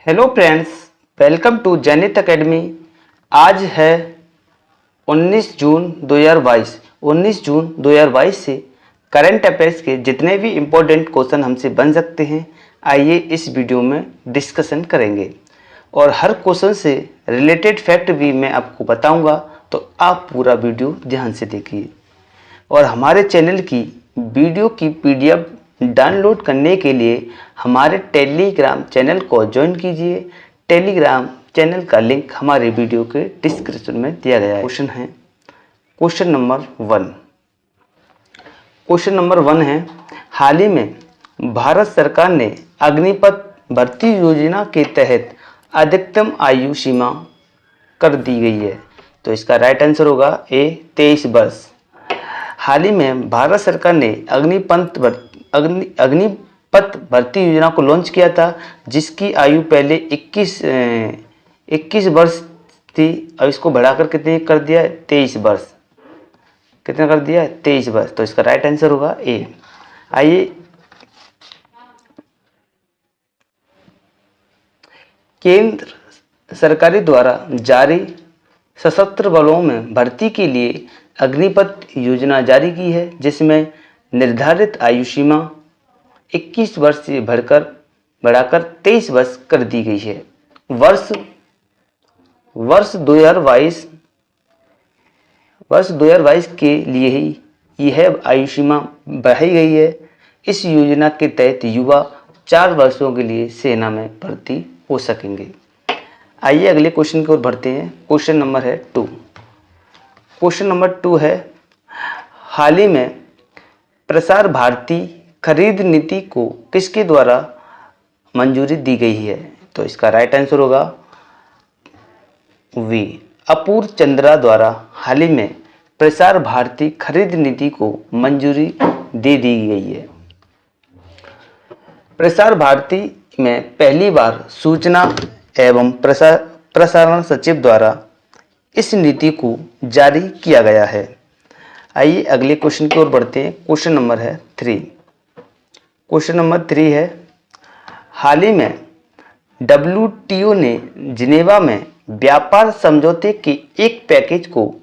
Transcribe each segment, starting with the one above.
Hello friends, welcome to Jainit academy. आज है 19 जून 2022। 19 जून 2022 से करंट अफेयर्स के जितने भी इम्पोर्टेंट क्वेश्चन हमसे बन सकते हैं, आइए इस वीडियो में डिस्कशन करेंगे। और हर क्वेश्चन से रिलेटेड फैक्ट भी मैं आपको बताऊंगा, तो आप पूरा वीडियो ध्यान से देखिए। और हमारे चैनल की वीडियो की पीडीएफ डाउनलोड करने के लिए हमारे टेलीग्राम चैनल को ज्वाइन कीजिए। टेलीग्राम चैनल का लिंक हमारे वीडियो के डिस्क्रिप्शन में दिया गया है। क्वेश्चन है क्वेश्चन नंबर 1। क्वेश्चन नंबर 1 है, हाल ही में भारत सरकार ने अग्निपथ भर्ती योजना के तहत अधिकतम आयु सीमा कर दी गई है। तो इसका राइट आंसर होगा ए 23 वर्ष। हाल ही में भारत सरकार ने अग्निपथ भर्ती योजना को लॉन्च किया था, जिसकी आयु पहले 21 वर्ष थी। अब इसको बढ़ाकर कितने कर दिया है? 23 वर्ष। कितना कर दिया है? 23 वर्ष। तो इसका राइट आंसर होगा ए। आइए केंद्र सरकारी द्वारा जारी सशस्त्र बलों में भर्ती के लिए अग्निपथ योजना जारी की है, जिसमें निर्धारित आयु सीमा 21 वर्ष से बढ़ाकर 23 वर्ष कर दी गई है। वर्ष 2022 के लिए ही यह आयु सीमा बढ़ाई गई है। इस योजना के तहत युवा 4 वर्षों के लिए सेना में भर्ती हो सकेंगे। आइए अगले क्वेश्चन की ओर बढ़ते हैं। क्वेश्चन नंबर है 2। क्वेश्चन नंबर 2 है, हाल ही में प्रसार भारती खरीद नीति को किसके द्वारा मंजूरी दी गई है? तो इसका राइट आंसर होगा वी, अपूर्व चंद्रा द्वारा हाल ही में प्रसार भारती खरीद नीति को मंजूरी दे दी गई है। प्रसार भारती में पहली बार सूचना एवं प्रसारण सचिव द्वारा इस नीति को जारी किया गया है। आइए अगले क्वेश्चन की ओर बढ़ते हैं। क्वेश्चन नंबर है 3। क्वेश्चन नंबर 3 है, हाल ही में WTO ने जिनेवा में व्यापार समझौते के एक पैकेज को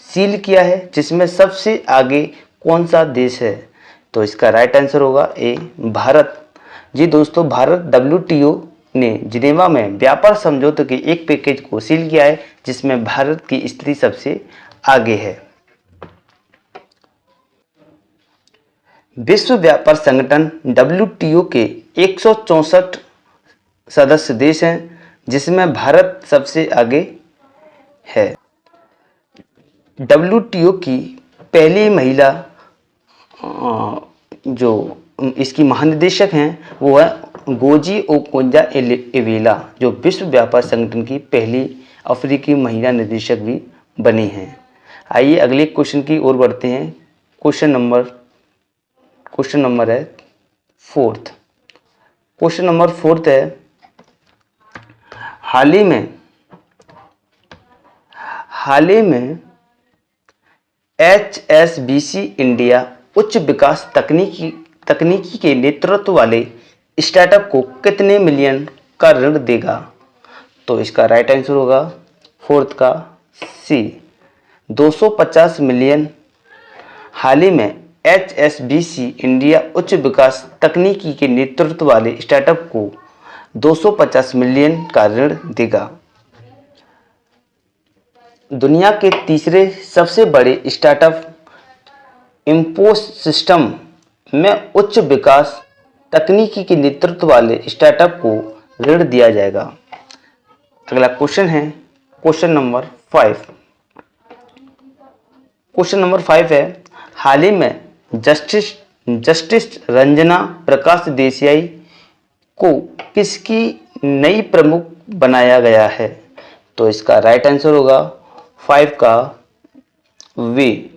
सील किया है, जिसमें सबसे आगे कौन सा देश है? तो इसका राइट आंसर होगा ए, भारत। जी दोस्तों, भारत WTO ने जिनेवा में व्यापार समझौते के एक पैकेज को सील किया है, जिसमें भारत की स्थिति सबसे आगे है। विश्व व्यापार संगठन WTO के 164 सदस्य देश हैं, जिसमें भारत सबसे आगे है। WTO की पहली महिला जो इसकी महानिदेशक हैं वो है गोजी ओकोंजा-इवेला, जो विश्व व्यापार संगठन की पहली अफ्रीकी महिला निदेशक भी बनी हैं। आइए अगले क्वेश्चन की ओर बढ़ते हैं। क्वेश्चन नंबर है 4। क्वेश्चन नंबर 4 है, हाल ही में HSBC इंडिया उच्च विकास तकनीकी के नेतृत्व वाले स्टार्टअप को कितने मिलियन का ऋण देगा? तो इसका राइट आंसर होगा 4 का सी, 250 मिलियन। हाल ही में HSBC इंडिया उच्च विकास तकनीकी के नेतृत्व वाले स्टार्टअप को 250 मिलियन का ऋण देगा। दुनिया के तीसरे सबसे बड़े स्टार्टअप इंफोसिस्टम में उच्च विकास तकनीकी के नेतृत्व वाले स्टार्टअप को ऋण दिया जाएगा। अगला क्वेश्चन है क्वेश्चन नंबर 5। क्वेश्चन नंबर 5 है, हाल ही में जस्टिस रंजना प्रकाश देसाई को किसकी नई प्रमुख बनाया गया है? तो इसका राइट आंसर होगा 5 का वे,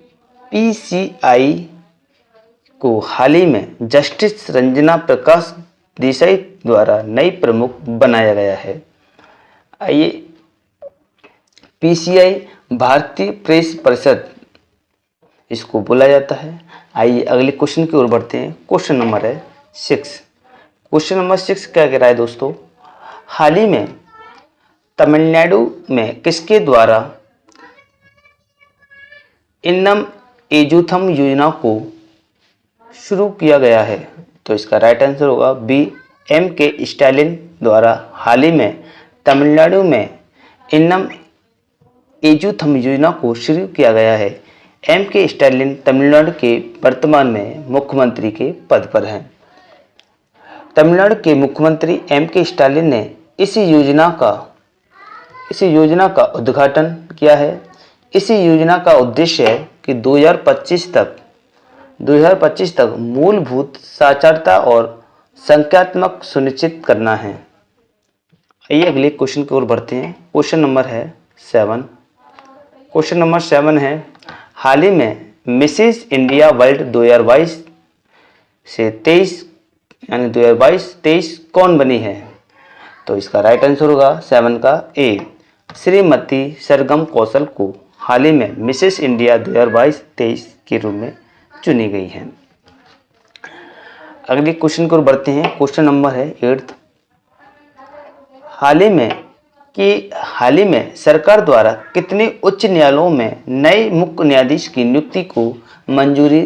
PCI को हाल ही में जस्टिस रंजना प्रकाश देसाई द्वारा नई प्रमुख बनाया गया है। आइए, PCI भारतीय प्रेस परिषद इसको बोला जाता है। आइए अगले क्वेश्चन की ओर बढ़ते हैं। क्वेश्चन नंबर है 6। क्वेश्चन नंबर 6 क्या कह रहा है दोस्तों, हाल ही में तमिलनाडु में किसके द्वारा इन्नम एजुथम योजना को शुरू किया गया है? तो इसका राइट आंसर होगा बी, एम के स्टालिन द्वारा हाल ही में तमिलनाडु में इन्नम एजुथम योजना को शुरू किया गया है। एम के स्टालिन तमिलनाडु के वर्तमान में मुख्यमंत्री के पद पर हैं। तमिलनाडु के मुख्यमंत्री एम के स्टालिन ने इस योजना का उद्घाटन किया है। इस योजना का उद्देश्य है कि 2025 तक मूलभूत साक्षरता और संख्यात्मक सुनिश्चित करना है। आइए अगले क्वेश्चन की ओर बढ़ते हैं। क्वेश्चन नंबर 7 है, हाल ही में मिसेस इंडिया वर्ल्ड 2022 से 2023 कौन बनी है? तो इसका राइट आंसर होगा 7 का ए, श्रीमती सरगम कौशल को हाल ही में मिसेस इंडिया 2022-23 के रूप में चुनी गई हैं। अगले क्वेश्चन की ओर बढ़ते हैं। क्वेश्चन नंबर 8, हाल ही में सरकार द्वारा कितने उच्च न्यायालयों में नए मुख्य न्यायाधीश की नियुक्ति को मंजूरी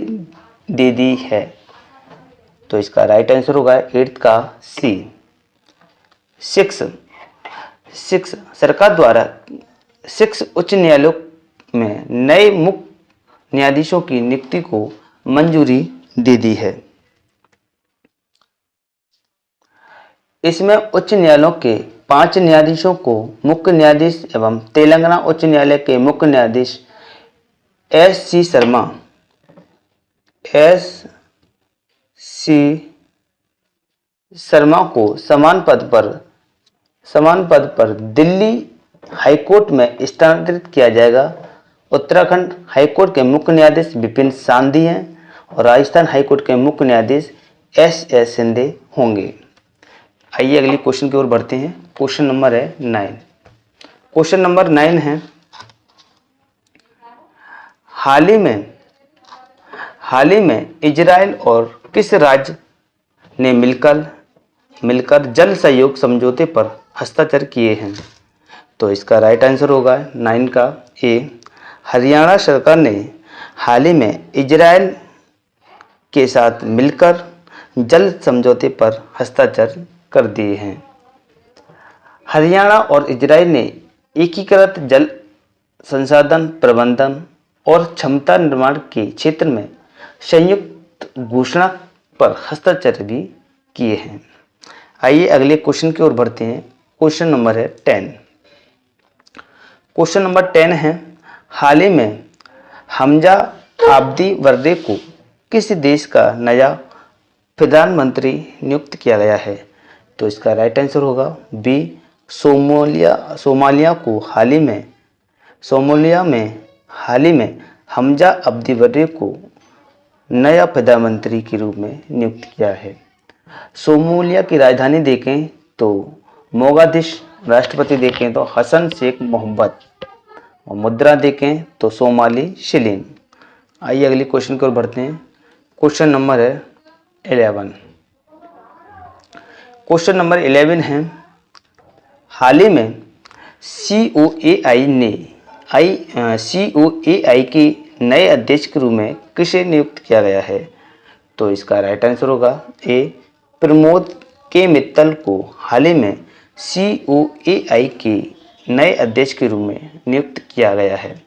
दे दी है? तो इसका राइट आंसर होगा 8 का सी, 6। सरकार द्वारा 6 उच्च न्यायालयों में नए मुख्य न्यायाधीशों की नियुक्ति को मंजूरी दे दी है। इसमें उच्च न्यायालयों के 5 न्यायाधीशों को मुख्य न्यायाधीश एवं तेलंगाना उच्च न्यायालय के मुख्य न्यायाधीश एस.सी. शर्मा को समान पद पर दिल्ली हाईकोर्ट में स्थानांतरित किया जाएगा। उत्तराखंड हाईकोर्ट के मुख्य न्यायाधीश विपिन सांधी हैं और राजस्थान हाईकोर्ट के मुख्य न्यायाधीश एस.एस. शिंदे होंगे। आइए अगली क्वेश्चन की ओर बढ़ते हैं। Question number 9। क्वेश्चन नंबर 9 है, हाल ही में इजराइल और किस राज्य ने मिलकर जल सहयोग समझौते पर हस्ताक्षर किए हैं? तो इसका राइट आंसर होगा 9 का ए, हरियाणा सरकार ने हाल ही में इजराइल के साथ मिलकर जल समझौते पर हस्ताक्षर कर दिए हैं। हरियाणा और इजराइल ने एकीकृत जल संसाधन प्रबंधन और क्षमता निर्माण के क्षेत्र में संयुक्त घोषणा पर हस्ताक्षर भी किए हैं। आइए अगले क्वेश्चन की ओर बढ़ते हैं। Question number 10। क्वेश्चन नंबर 10 है, हाल ही में हमजा आब्दी बर्रे को किस देश का नया प्रधानमंत्री नियुक्त किया गया है? तो इसका राइट आंसर होगा बी, सोमालिया में हाल ही में हमजा अब्दी बर्रे को नया प्रधानमंत्री के रूप में नियुक्त किया है। सोमालिया की राजधानी देखें तो मोगादिश, राष्ट्रपति देखें तो हसन शेख मोहम्मद और मुद्रा देखें तो सोमाली शिलिंग। आइए अगली क्वेश्चन की ओर बढ़ते हैं। Question number 11। क्वेश्चन नंबर 11 है, हाल ही में COAI के नए अध्यक्ष के रूप में किसे नियुक्त किया गया है? तो इसका राइट आंसर होगा ए, प्रमोद के मित्तल को हाल ही में COAI के नए अध्यक्ष के रूप में नियुक्त किया गया है।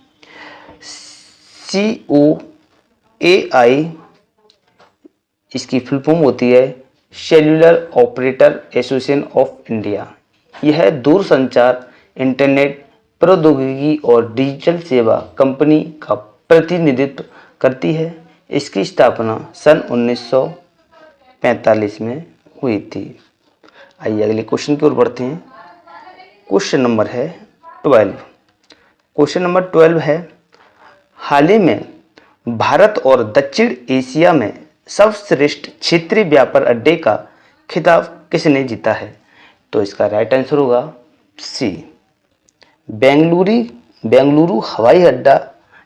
COAI इसकी फुल फॉर्म होती है cellular operator association of India. यह दूरसंचार, इंटरनेट प्रौद्योगिकी और डिजिटल सेवा कंपनी का प्रतिनिधित्व करती है। इसकी स्थापना सन 1945 में हुई थी। आइए अगले क्वेश्चन की ओर बढ़ते हैं। Question number 12। क्वेश्चन नंबर 12 है, हाल ही में भारत और दक्षिण एशिया में सर्वश्रेष्ठ क्षेत्रीय व्यापार अड्डे का खिताब किसने जीता है? तो इसका राइट आंसर होगा सी, बेंगलुरु हवाई अड्डा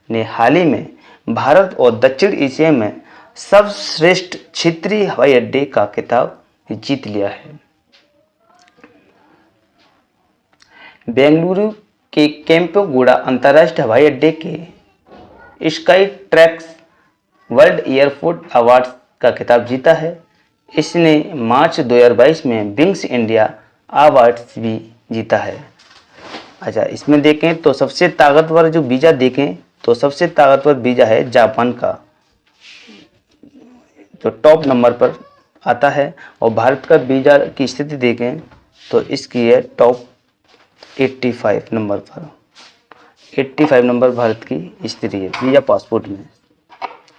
ने हाल ही में भारत और दक्षिण एशिया में सर्वश्रेष्ठ क्षेत्रीय हवाई अड्डे का खिताब जीत लिया है। बेंगलुरु के केम्पेगौड़ा अंतर्राष्ट्रीय हवाई अड्डे के sky tracks world airport awards का खिताब जीता है। इसने मार्च 2022 में विंग्स इंडिया अवार्ड्स भी जीता है। अच्छा, इसमें देखें तो सबसे ताकतवर जो वीज़ा देखें तो सबसे ताकतवर वीज़ा है जापान का, जो टॉप नंबर पर आता है। और भारत का वीज़ा की स्थिति देखें तो इसकी है टॉप 85 नंबर पर। 85 नंबर भारत की स्थिति है वीज़ा पासपोर्ट में।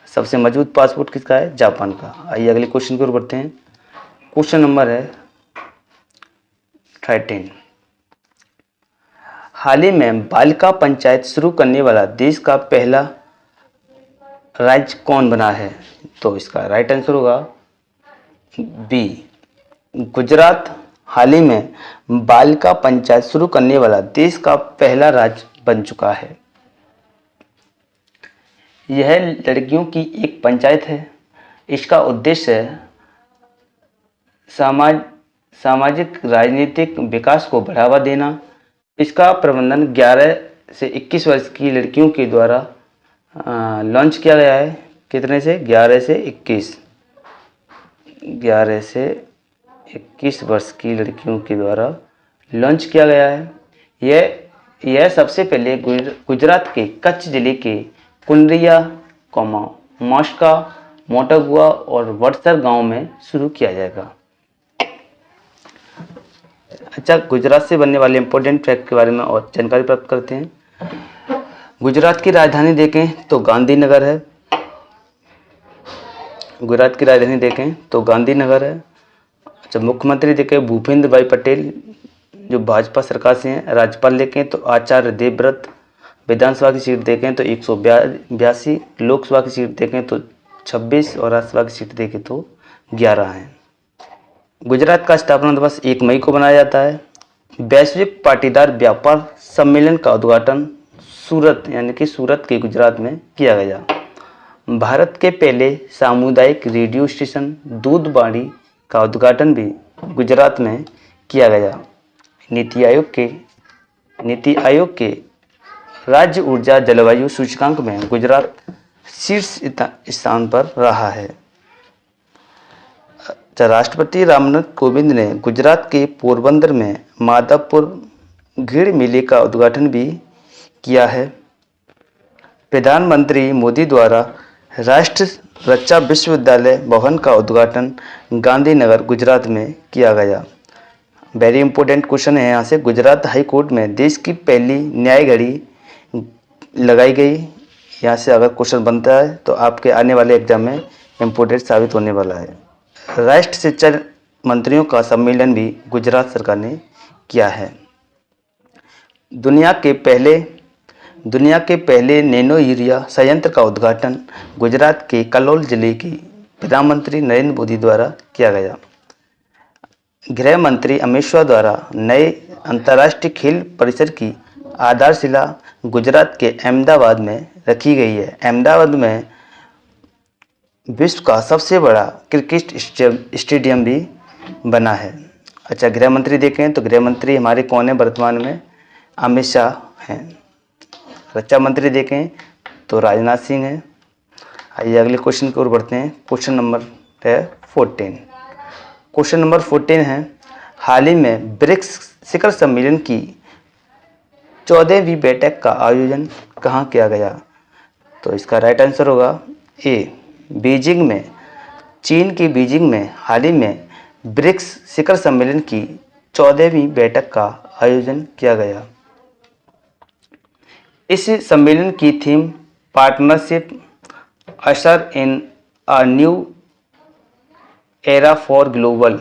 सबसे मजबूत पासपोर्ट किसका है? जापान का। आइए अगले क्वेश्चन की ओर बढ़ते हैं। क्वेश्चन नंबर है 13। हाल ही में बालिका पंचायत शुरू करने वाला देश का पहला राज्य कौन बना है? तो इसका राइट आंसर होगा बी, गुजरात। हाल ही में बालिका पंचायत शुरू करने वाला देश का पहला राज्य बन चुका है। यह लड़कियों की एक पंचायत है। इसका उद्देश्य है सामाजिक राजनीतिक विकास को बढ़ावा देना। इसका प्रबंधन 11 से 21 वर्ष की लड़कियों के द्वारा लॉन्च किया गया है। कितने से? 11 से 21। 11 से 21 वर्ष की लड़कियों के द्वारा लॉन्च किया गया है। यह सबसे पहले गुजरात के कच्छ जिले के कुंडरिया, मास्का, मोटागुआ और वडसर गांव में शुरू किया जाएगा। अच्छा, गुजरात से बनने वाले इंपॉर्टेंट फैक्ट के बारे में और जानकारी प्राप्त करते हैं। गुजरात की राजधानी देखें तो गांधीनगर है। गुजरात की राजधानी देखें तो गांधीनगर है। अच्छा, मुख्यमंत्री देखें भूपेंद्र भाई पटेल, जो भाजपा सरकार से हैं। राज्यपाल देखें तो आचार्य देवव्रत। विधानसभा की सीट देखें तो 182। लोकसभा की सीट देखें तो 26 और राज्यसभा की सीट देखें तो 11 हैं। गुजरात का स्थापना दिवस 1 मई को मनाया जाता है। वैश्विक पाटीदार व्यापार सम्मेलन का उद्घाटन सूरत यानी कि सूरत के गुजरात में किया गया। भारत के पहले सामुदायिक रेडियो स्टेशन दूधबाड़ी का उद्घाटन भी गुजरात में किया गया। नीति आयोग के राज्य ऊर्जा जलवायु सूचकांक में गुजरात शीर्ष स्थान पर रहा है। राष्ट्रपति रामनाथ कोविंद ने गुजरात के पोरबंदर में माधवपुर घीड़ मेले का उद्घाटन भी किया है। प्रधानमंत्री मोदी द्वारा राष्ट्रीय रक्षा विश्वविद्यालय भवन का उद्घाटन गांधीनगर गुजरात में किया गया। वेरी इंपॉर्टेंट क्वेश्चन है यहाँ से। गुजरात हाई कोर्ट में देश की पहली न्याय घड़ी लगाई गई। यहाँ से अगर क्वेश्चन बनता है तो आपके आने वाले एग्जाम में इम्पोर्टेंट साबित होने वाला है। राष्ट्रीय शिक्षा मंत्रियों का सम्मेलन भी गुजरात सरकार ने किया है। दुनिया के पहले नैनो यूरिया संयंत्र का उद्घाटन गुजरात के कलोल जिले की प्रधानमंत्री नरेंद्र मोदी द्वारा किया गया। गृह मंत्री अमित शाह द्वारा नए अंतर्राष्ट्रीय खेल परिसर की आधारशिला गुजरात के अहमदाबाद में रखी गई है। अहमदाबाद में विश्व का सबसे बड़ा क्रिकेट स्टेडियम भी बना है। अच्छा, गृह मंत्री देखें तो गृह मंत्री हमारे कौन है वर्तमान में? अमित शाह हैं। रक्षा मंत्री देखें तो राजनाथ सिंह हैं। आइए अगले क्वेश्चन की ओर बढ़ते हैं। क्वेश्चन नंबर है 14। क्वेश्चन नंबर 14 है, हाल ही में ब्रिक्स शिखर सम्मेलन की 14वीं बैठक का आयोजन कहाँ किया गया? तो इसका राइट आंसर होगा ए, बीजिंग में। चीन की बीजिंग में हाल ही में ब्रिक्स शिखर सम्मेलन की 14वीं बैठक का आयोजन किया गया। इस सम्मेलन की theme partnership usher in a new era for global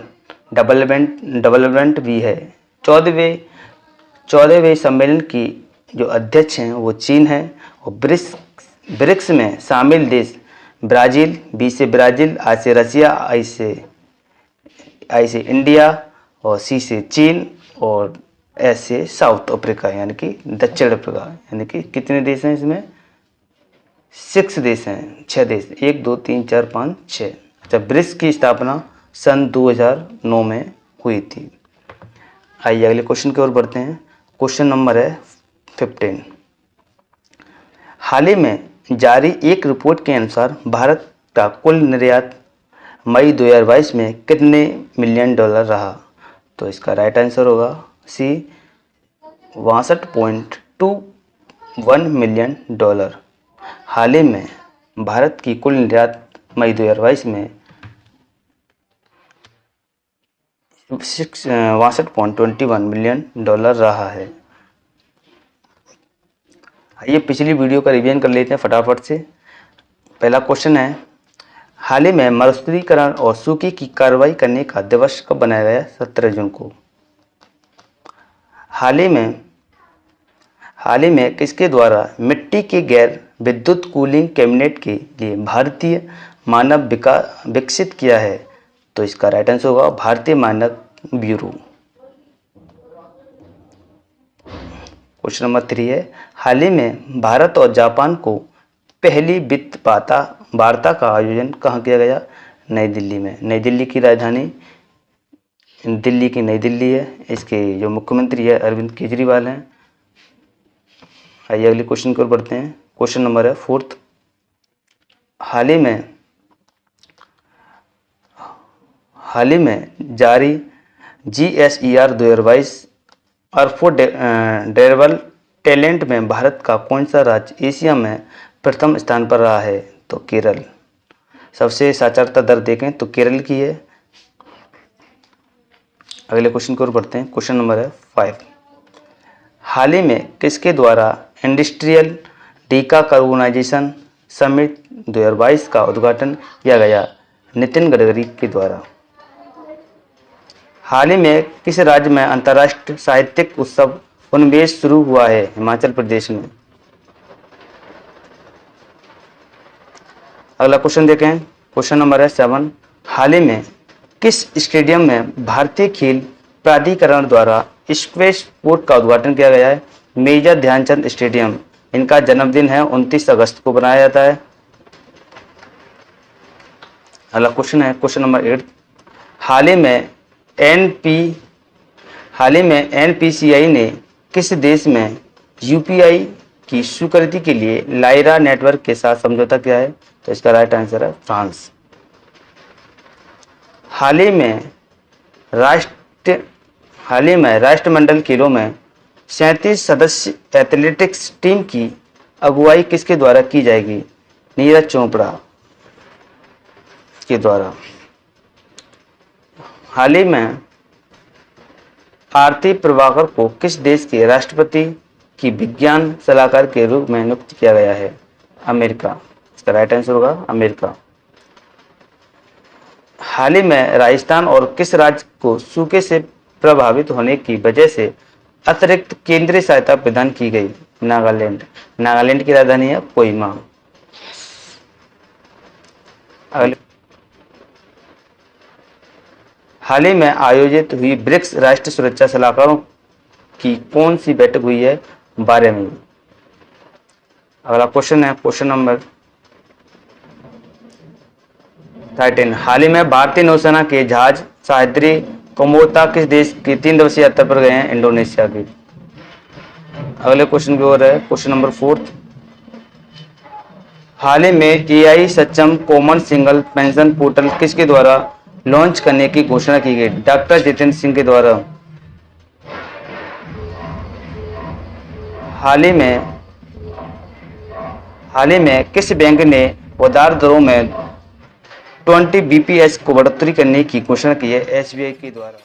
development भी है। 14वें सम्मेलन की जो अध्यक्ष हैं वो चीन है। और ब्रिक्स में शामिल देश ब्राज़ील, बी से ब्राज़ील, आई से रसिया, आई से इंडिया और सी से चीन और एस से साउथ अफ्रीका यानी कि दक्षिण अफ्रीका। यानी कि कितने देश हैं इसमें? 6 देश हैं, 6 देश, 1 2 3 4 5 6। अच्छा, ब्रिक्स की स्थापना सन 2009 में हुई थी। आइए अगले क्वेश्चन की ओर बढ़ते हैं। क्वेश्चन नंबर है 15। हाल ही में जारी एक रिपोर्ट के अनुसार भारत का कुल निर्यात मई 2022 में कितने मिलियन डॉलर रहा? तो इसका राइट आंसर होगा सी 62.21 मिलियन डॉलर। हाल ही में भारत की कुल निर्यात मई 2022 में 62.21 मिलियन डॉलर रहा है। आइए पिछली वीडियो का रिवीजन कर लेते हैं फटाफट से। पहला क्वेश्चन है, हाल ही में मरुस्थलीकरण और सूखे की कार्रवाई करने का दिवस कब बनाया गया? 17 जून को। हाल ही में किसके द्वारा मिट्टी के गैर विद्युत कूलिंग कैबिनेट के लिए भारतीय मानक विकसित किया है? तो इसका राइट आंसर होगा भारतीय मानक ब्यूरो। क्वेश्चन नंबर 3 है, हाल ही में भारत और जापान को पहली वित्त वार्ता का आयोजन कहाँ किया गया? नई दिल्ली में। नई दिल्ली की राजधानी दिल्ली की नई दिल्ली है। इसके जो मुख्यमंत्री है अरविंद केजरीवाल हैं। आइए अगले क्वेश्चन की ओर बढ़ते हैं। क्वेश्चन नंबर है 4। हाल ही में जारी GSER 2022 अर्फो ड्यूरेबल टैलेंट में भारत का कौन सा राज्य एशिया में प्रथम स्थान पर रहा है? तो केरल। सबसे साक्षरता दर देखें तो केरल की है। अगले क्वेश्चन की ओर बढ़ते हैं। क्वेश्चन नंबर है 5। हाल ही में किसके द्वारा इंडस्ट्रियल डिकार्बोनाइजेशन समिट 2022 का उद्घाटन किया गया? नितिन गडकरी के द्वारा। हाल ही में किस राज्य में अंतर्राष्ट्रीय साहित्यिक उत्सव उन्मेष शुरू हुआ है? हिमाचल प्रदेश में। अगला क्वेश्चन देखें। क्वेश्चन नंबर है 7। हाल ही में किस स्टेडियम में भारतीय खेल प्राधिकरण द्वारा स्क्वैश कोर्ट का उद्घाटन किया गया है? Major Dhyanchand stadium. इनका जन्मदिन है 29 अगस्त को बनाया जाता है। अगला क्वेश्चन है क्वेश्चन नंबर 8। हाल ही में NPCI ने किस देश में UPI की स्वीकृति के लिए लाइरा नेटवर्क के साथ समझौता किया है? तो इसका राइट आंसर है फ्रांस। हाल ही में राष्ट्रमंडल खेलों में 37 सदस्य एथलेटिक्स टीम की अगुवाई किसके द्वारा की जाएगी? नीरज चोपड़ा के द्वारा। हाल ही में आरती प्रभाकर को किस देश के राष्ट्रपति की विज्ञान सलाहकार के रूप में नियुक्त किया गया है? अमेरिका। इसका राइट आंसर होगा अमेरिका। हाल ही में राजस्थान और किस राज्य को सूखे से प्रभावित होने की वजह से अतिरिक्त केंद्रीय सहायता प्रदान की गई? नागालैंड। नागालैंड की राजधानी है कोहिमा। हाल ही में आयोजित हुई ब्रिक्स राष्ट्रीय सुरक्षा सलाहकारों की कौन सी बैठक हुई है? 12वीं। अगला क्वेश्चन है क्वेश्चन नंबर 13। हाल ही में भारतीय नौसेना के जहाज साहिद्री कोमोता किस देश की 3 दिवसीय यात्रा पर गए हैं? इंडोनेशिया की। अगले क्वेश्चन की ओर है क्वेश्चन नंबर 4। हाल ही में AI सक्षम कॉमन सिंगल पेंशन पोर्टल किसके द्वारा लॉन्च करने की घोषणा की गई? डॉक्टर जितेंद्र सिंह के द्वारा। हाल ही में किस बैंक ने उधार दरों में 20 BPS को बढ़ोतरी करने की घोषणा की है? SBI के द्वारा।